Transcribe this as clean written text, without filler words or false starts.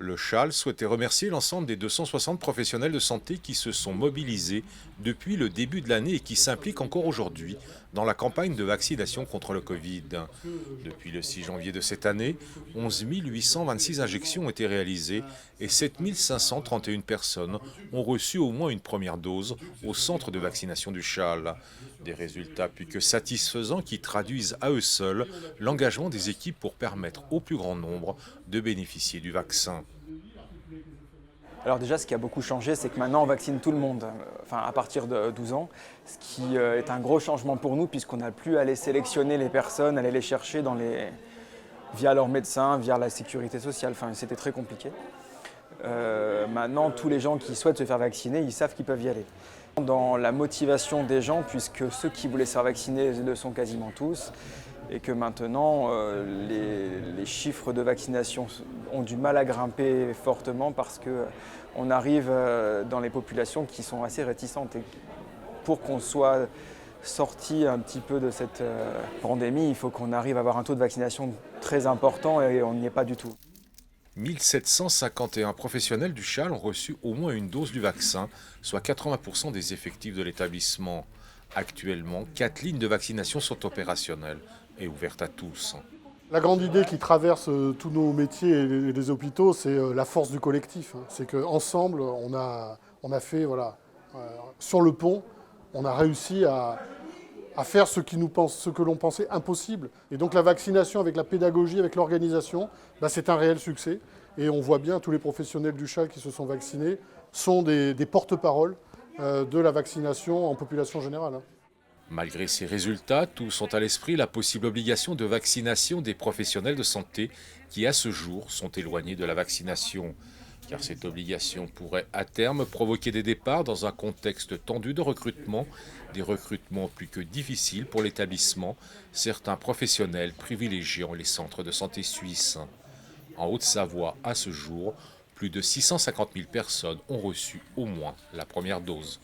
Le CHAL souhaitait remercier l'ensemble des 260 professionnels de santé qui se sont mobilisés depuis le début de l'année et qui s'impliquent encore aujourd'hui dans la campagne de vaccination contre le Covid. Depuis le 6 janvier de cette année, 11 826 injections ont été réalisées et 7 531 personnes ont reçu au moins une première dose au centre de vaccination du CHAL. Des résultats plus que satisfaisants qui traduisent à eux seuls l'engagement des équipes pour permettre au plus grand nombre de bénéficier du vaccin. Alors déjà, ce qui a beaucoup changé, c'est que maintenant on vaccine tout le monde, enfin à partir de 12 ans, ce qui est un gros changement pour nous puisqu'on n'a plus à aller sélectionner les personnes, aller les chercher via leur médecin, via la sécurité sociale, enfin c'était très compliqué. Maintenant, tous les gens qui souhaitent se faire vacciner, ils savent qu'ils peuvent y aller. Dans la motivation des gens, puisque ceux qui voulaient se faire vacciner le sont quasiment tous, et que maintenant les chiffres de vaccination ont du mal à grimper fortement parce qu'on arrive dans les populations qui sont assez réticentes. Et pour qu'on soit sorti un petit peu de cette pandémie, il faut qu'on arrive à avoir un taux de vaccination très important et on n'y est pas du tout. 1751 professionnels du CHAL ont reçu au moins une dose du vaccin, soit 80% des effectifs de l'établissement. Actuellement, 4 lignes de vaccination sont opérationnelles et ouvertes à tous. La grande idée qui traverse tous nos métiers et les hôpitaux, c'est la force du collectif. C'est qu'ensemble, on a fait, voilà, sur le pont, on a réussi à faire ce que l'on pensait impossible. Et donc la vaccination avec la pédagogie, avec l'organisation, c'est un réel succès. Et on voit bien tous les professionnels du CHAL qui se sont vaccinés sont des porte-paroles de la vaccination en population générale. Malgré ces résultats, tous ont à l'esprit la possible obligation de vaccination des professionnels de santé qui, à ce jour, sont éloignés de la vaccination. Car cette obligation pourrait à terme provoquer des départs dans un contexte tendu de recrutement, des recrutements plus que difficiles pour l'établissement, certains professionnels privilégiant les centres de santé suisses. En Haute-Savoie, à ce jour, plus de 650 000 personnes ont reçu au moins la première dose.